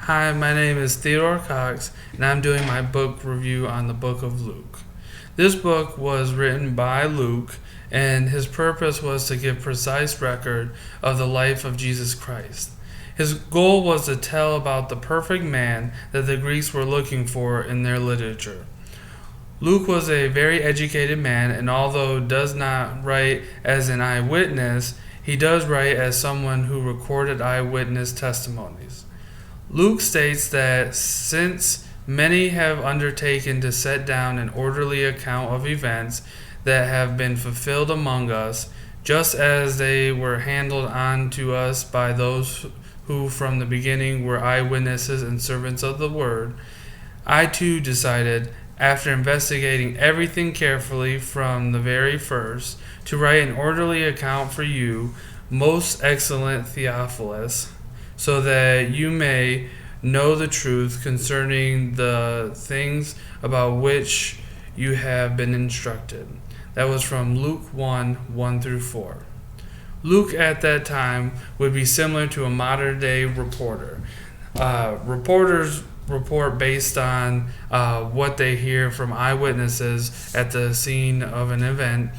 Hi, my name is Theodore Cox, and I'm doing my book review on the book of Luke. This book was written by Luke, and his purpose was to give precise record of the life of Jesus Christ. His goal was to tell about the perfect man that the Greeks were looking for in their literature. Luke was a very educated man, and although does not write as an eyewitness, he does write as someone who recorded eyewitness testimonies. Luke states that since many have undertaken to set down an orderly account of events that have been fulfilled among us, just as they were handed on to us by those who from the beginning were eyewitnesses and servants of the word, I too decided, after investigating everything carefully from the very first, to write an orderly account for you, most excellent Theophilus, so that you may know the truth concerning the things about which you have been instructed. That was from Luke 1 through 4. Luke at that time would be similar to a modern day reporter. Reporters report based on what they hear from eyewitnesses at the scene of an event,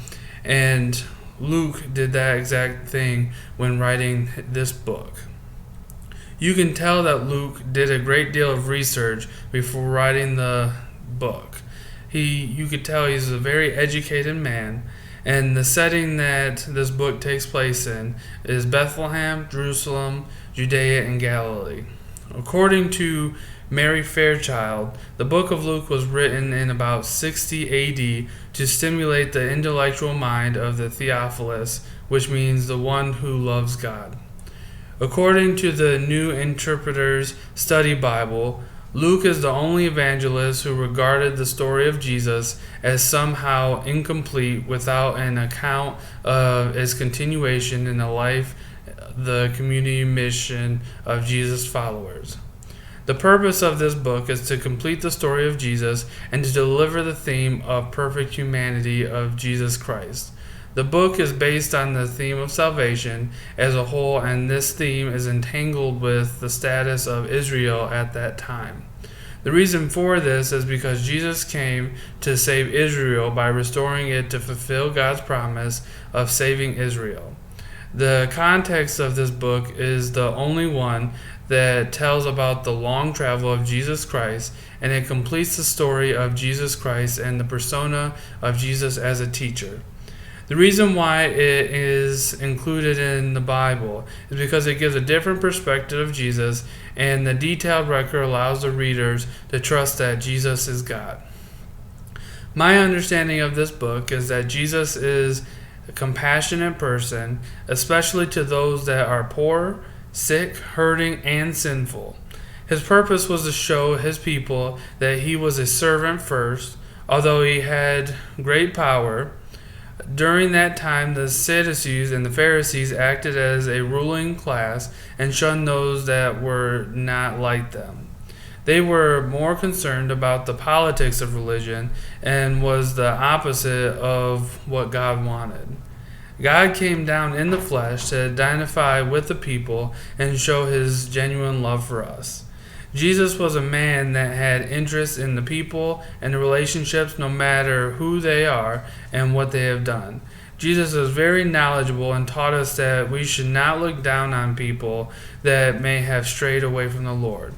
and Luke did that exact thing when writing this book. You can tell that Luke did a great deal of research before writing the book. You could tell he's a very educated man, and the setting that this book takes place in is Bethlehem, Jerusalem, Judea, and Galilee. According to Mary Fairchild, the book of Luke was written in about 60 AD to stimulate the intellectual mind of the Theophilus, which means the one who loves God. According to the New Interpreter's Study Bible, Luke is the only evangelist who regarded the story of Jesus as somehow incomplete without an account of its continuation in the life, the community mission of Jesus' followers. The purpose of this book is to complete the story of Jesus and to deliver the theme of perfect humanity of Jesus Christ. The book is based on the theme of salvation as a whole, and this theme is entangled with the status of Israel at that time. The reason for this is because Jesus came to save Israel by restoring it to fulfill God's promise of saving Israel. The context of this book is the only one that tells about the long travel of Jesus Christ, and it completes the story of Jesus Christ and the persona of Jesus as a teacher. The reason why it is included in the Bible is because it gives a different perspective of Jesus, and the detailed record allows the readers to trust that Jesus is God. My understanding of this book is that Jesus is a compassionate person, especially to those that are poor, sick, hurting, and sinful. His purpose was to show his people that he was a servant first, although he had great power. During that time, the Sadducees and the Pharisees acted as a ruling class and shunned those that were not like them. They were more concerned about the politics of religion and was the opposite of what God wanted. God came down in the flesh to identify with the people and show his genuine love for us. Jesus was a man that had interest in the people and the relationships, no matter who they are and what they have done. Jesus was very knowledgeable and taught us that we should not look down on people that may have strayed away from the Lord.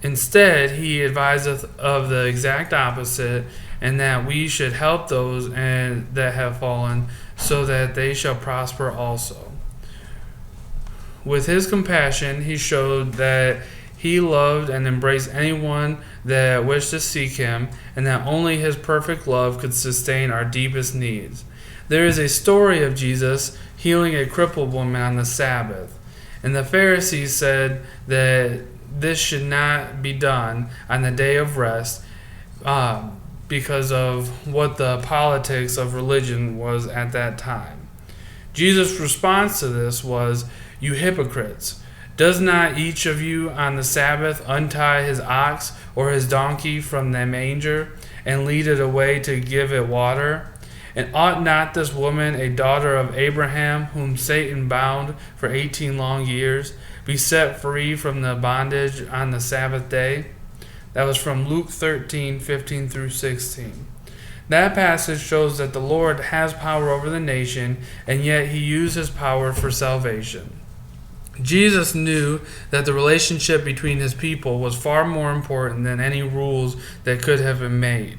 Instead, he adviseth of the exact opposite, and that we should help those that have fallen, so that they shall prosper also. With his compassion, he showed that he loved and embraced anyone that wished to seek him, and that only his perfect love could sustain our deepest needs. There is a story of Jesus healing a crippled woman on the Sabbath, and the Pharisees said that this should not be done on the day of rest because of what the politics of religion was at that time. Jesus' response to this was, "You hypocrites! Does not each of you on the Sabbath untie his ox or his donkey from the manger and lead it away to give it water? And ought not this woman, a daughter of Abraham, whom Satan bound for 18 long years, be set free from the bondage on the Sabbath day. That was from Luke 13:15 through 16. That passage shows that the Lord has power over the nation, and yet he used his power for salvation. Jesus knew that the relationship between his people was far more important than any rules that could have been made.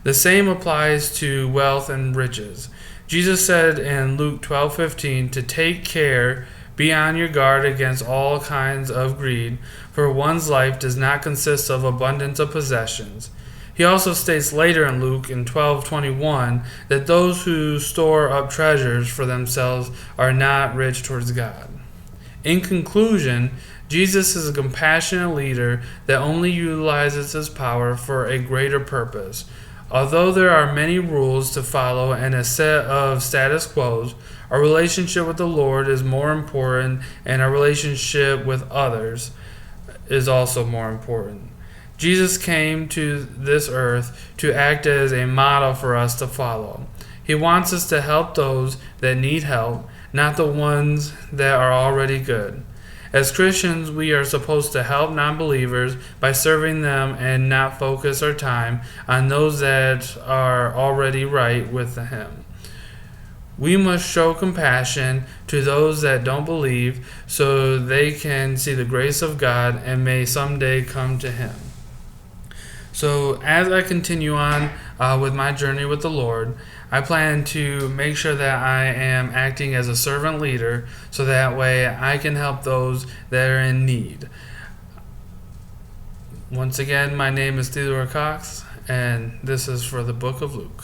The same applies to wealth and riches. Jesus said in Luke 12:15 to take care, be on your guard against all kinds of greed, for one's life does not consist of abundance of possessions. He also states later in Luke in 12:21 that those who store up treasures for themselves are not rich towards God. In conclusion, Jesus is a compassionate leader that only utilizes his power for a greater purpose. Although there are many rules to follow and a set of status quos, our relationship with the Lord is more important, and our relationship with others is also more important. Jesus came to this earth to act as a model for us to follow. He wants us to help those that need help, not the ones that are already good. As Christians, we are supposed to help non-believers by serving them and not focus our time on those that are already right with Him. We must show compassion to those that don't believe so they can see the grace of God and may someday come to Him. So as I continue on with my journey with the Lord, I plan to make sure that I am acting as a servant leader so that way I can help those that are in need. Once again, my name is Theodore Cox, and this is for the Book of Luke.